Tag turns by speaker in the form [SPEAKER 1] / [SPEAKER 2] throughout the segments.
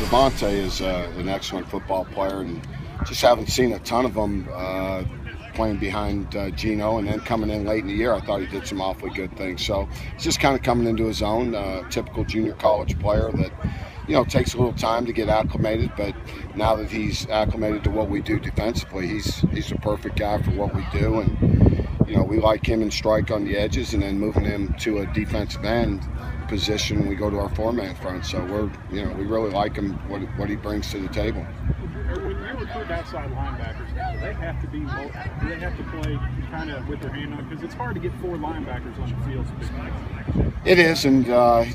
[SPEAKER 1] Devontae is an excellent football player, and just haven't seen a ton of them playing behind Geno, and then coming in late in the year, I thought he did some awfully good things. So he's just kind of coming into his own, typical junior college player that, you know, takes a little time to get acclimated, but now that he's acclimated to what we do defensively, he's the perfect guy for what we do. And, you know, we like him in strike on the edges and then moving him to a defensive end position when we go to our four-man front. So we really like him, what he brings to the table.
[SPEAKER 2] When you recruit outside linebackers, do they have to do they have to play kind of with their hand on? Because it's hard to get four linebackers on the field.
[SPEAKER 1] It is, and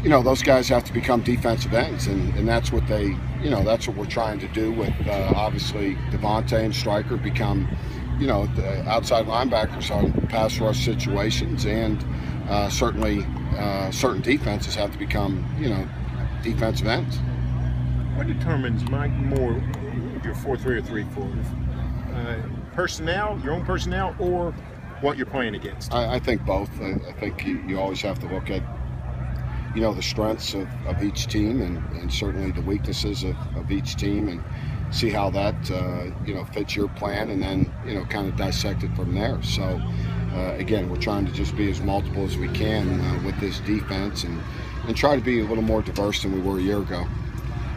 [SPEAKER 1] you know, those guys have to become defensive ends, and that's what they, you know, that's what we're trying to do with obviously Devontae and Striker become, you know, the outside linebackers on pass rush situations, and certainly certain defenses have to become, you know, defensive ends.
[SPEAKER 3] What determines, Mike, more if you're 4-3 or 3-4? Personnel, your own personnel, or what you're playing against?
[SPEAKER 1] I think both. I think you always have to look at, you know, the strengths of each team and certainly the weaknesses of each team, and see how that you know, fits your plan, and then, you know, kind of dissect it from there. So again, we're trying to just be as multiple as we can with this defense, and try to be a little more diverse than we were a year ago.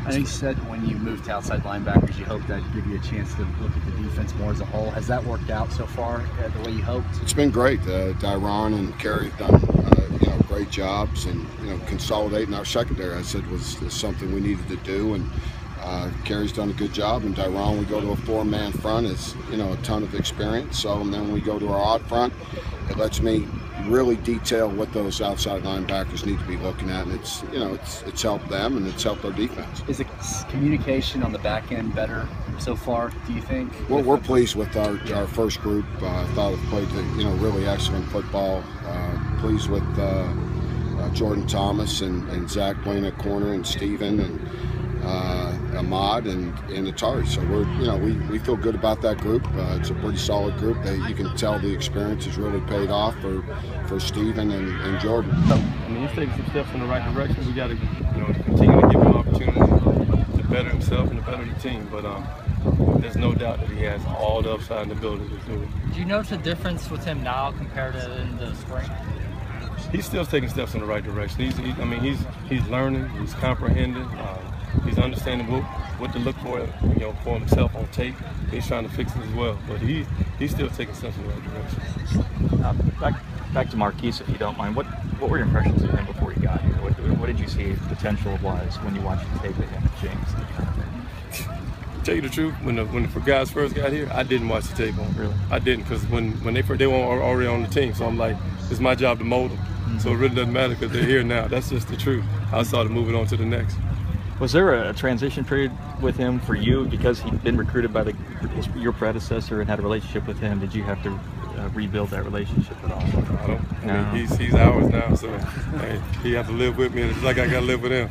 [SPEAKER 4] I know you said when you moved to outside linebackers, you hoped that'd give you a chance to look at the defense more as a whole. Has that worked out so far the way you hoped?
[SPEAKER 1] It's been great. Dyron and Kerry have done you know, great jobs, and, you know, consolidating our secondary, I said, was something we needed to do, and Kerry's done a good job. And Dyron, we go to a four-man front, is, you know, a ton of experience. So, and then when we go to our odd front, it lets me really detail what those outside linebackers need to be looking at, and it's, you know, it's helped them and it's helped our defense.
[SPEAKER 4] Is the communication on the back end better so far, do you think?
[SPEAKER 1] Well, we're pleased with our first group. I thought it played, you know, really excellent football. Pleased with Jordan Thomas and Zach playing at corner, and Steven and Ahmad and Atari. So we're, you know, we feel good about that group. It's a pretty solid group. You can tell the experience has really paid off for Steven and Jordan.
[SPEAKER 5] I mean, he's taking some steps in the right direction. We got to, you know, continue to give him opportunity to better himself and to better the team. But there's no doubt that he has all the upside and ability to do it.
[SPEAKER 6] Do you notice a difference with him now compared to in the spring?
[SPEAKER 5] He's still taking steps in the right direction. He's learning. He's comprehending. He's understanding what to look for, you know, for himself on tape. He's trying to fix it as well, but he's still taking steps in the right direction.
[SPEAKER 7] Back to Marquise, if you don't mind. What were your impressions of him before he got here? What did you see potential-wise when you watched the tape of him at James?
[SPEAKER 5] To tell you the truth, when the guys first got here, I didn't watch the tape on.
[SPEAKER 7] Really?
[SPEAKER 5] I didn't, because when they were already on the team, so I'm like, it's my job to mold them. Mm-hmm. So it really doesn't matter because they're here now. That's just the truth. I started moving on to the next.
[SPEAKER 7] Was there a transition period with him for you because he'd been recruited by your predecessor and had a relationship with him? Did you have to rebuild that relationship at all?
[SPEAKER 5] I mean, he's ours now, so hey, he has to live with me. It's like I got to live with him.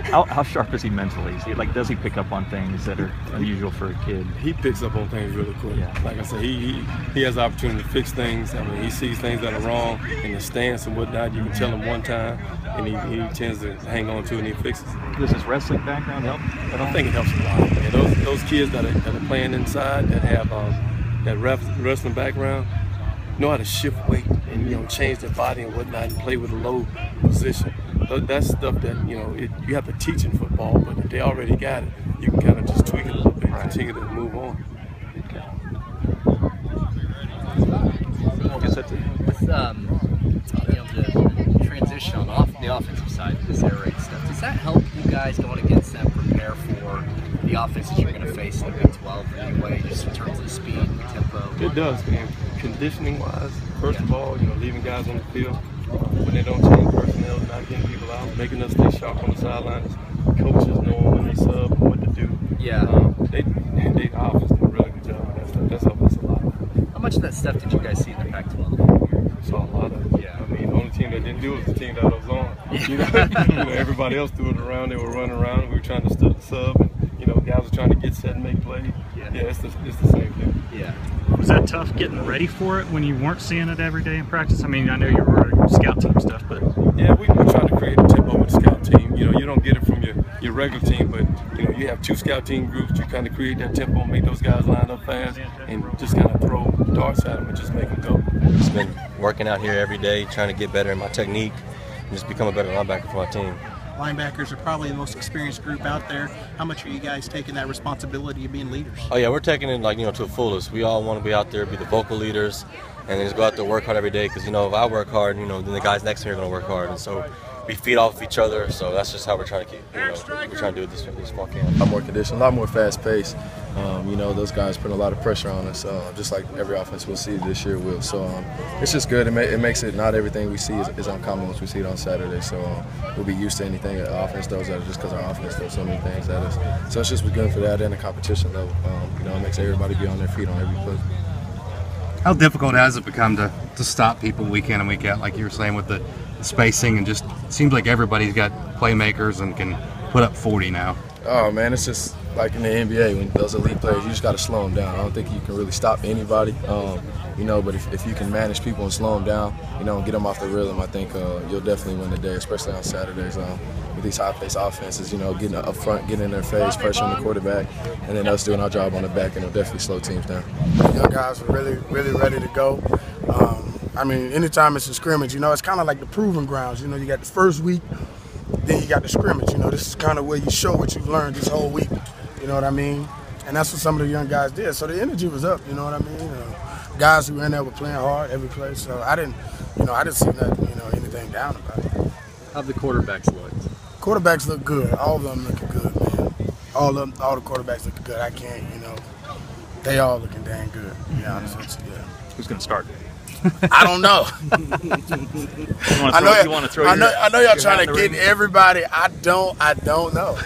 [SPEAKER 7] How sharp is he mentally? Does he pick up on things that are unusual for a kid?
[SPEAKER 5] He picks up on things really quick.
[SPEAKER 7] Yeah.
[SPEAKER 5] Like I said, he has the opportunity to fix things. I mean, he sees things that are wrong in the stance and whatnot. You can tell him one time, and he tends to hang on to it and he fixes it.
[SPEAKER 7] Does his wrestling background help?
[SPEAKER 5] I think it helps a lot. Man. Those kids that are playing inside, that have that wrestling background, know how to shift weight and, you know, change their body and whatnot and play with a low position. That's stuff that, you know, you have to teach in football, but if they already got it, you can kind of just tweak it a little bit and continue to move on.
[SPEAKER 4] With you know, the transition on the offensive side, this air raid stuff, does that help you guys going against them prepare for the offenses you're going to face in the Big 12 anyway, just in terms of speed and tempo?
[SPEAKER 5] It does, man. Conditioning-wise, first of all, you know, leaving guys on the field when they don't change personnel, not getting people out, making us stay sharp on the sidelines. Coaches knowing when they sub and what to do.
[SPEAKER 4] Yeah.
[SPEAKER 5] They offense did a really good job on that stuff. That's helped us a lot.
[SPEAKER 4] How much of that stuff did you guys see in the Pac-12?
[SPEAKER 5] Saw a lot of it.
[SPEAKER 4] Yeah.
[SPEAKER 5] I mean, the only team that didn't do it was the team that was on. You know, everybody else threw it around. They were running around. We were trying to sub, and, you know, guys were trying to get set and make plays. Yeah, it's the same thing.
[SPEAKER 4] Yeah.
[SPEAKER 2] Was that tough getting ready for it when you weren't seeing it every day in practice? I mean, I know you were scout team stuff, but
[SPEAKER 5] yeah, we try to create a tempo with the scout team. You know, you don't get it from your regular team, but you have 2 scout team groups. You kind of create that tempo, make those guys line up fast, and just kind of throw darts at them and just make them go.
[SPEAKER 8] Just been working out here every day, trying to get better in my technique, and just become a better linebacker for my team.
[SPEAKER 9] Linebackers are probably the most experienced group out there. How much are you guys taking that responsibility of being leaders?
[SPEAKER 8] Oh yeah, we're taking it to the fullest. We all want to be out there, be the vocal leaders, and then just go out there and work hard every day. Because if I work hard, then the guys next to me are going to work hard, and so we feed off of each other. So that's just how we're trying to keep. We're trying to do it this fall camp.
[SPEAKER 10] A lot more condition, a lot more fast pace. Those guys putting a lot of pressure on us, just like every offense we'll see this year will. So it's just good. It makes it not everything we see is uncommon once we see it on Saturday. So we'll be used to anything that offense does at us just because our offense does so many things at us. So it's just good for that and the competition level. It makes everybody be on their feet on every play.
[SPEAKER 11] How difficult has it become to stop people week in and week out, like you were saying, with the spacing, and just seems like everybody's got playmakers and can put up 40 now?
[SPEAKER 10] Oh man, it's just like in the NBA when those elite players, you just got to slow them down. I don't think you can really stop anybody, but if you can manage people and slow them down, and get them off the rhythm, I think you'll definitely win the day, especially on Saturdays. With these high-paced offenses, getting up front, getting in their face, pressuring the quarterback, and then us doing our job on the back, and it'll definitely slow teams down.
[SPEAKER 12] Young guys are really, really ready to go. Anytime it's a scrimmage, it's kind of like the proving grounds. You got the first week, then you got the scrimmage. This is kind of where you show what you've learned this whole week. You know what I mean? And that's what some of the young guys did. So the energy was up. You know what I mean? Guys who were in there were playing hard every play. So I didn't see anything down about it.
[SPEAKER 4] How've the quarterbacks looked?
[SPEAKER 12] Quarterbacks look good. All of them looking good, man. All the quarterbacks looking good. I can't, they all looking dang good. To be honest with you. Yeah.
[SPEAKER 7] Who's going to start?
[SPEAKER 12] I don't know.
[SPEAKER 7] You want to throw
[SPEAKER 12] I know y'all trying to get everybody. I don't know.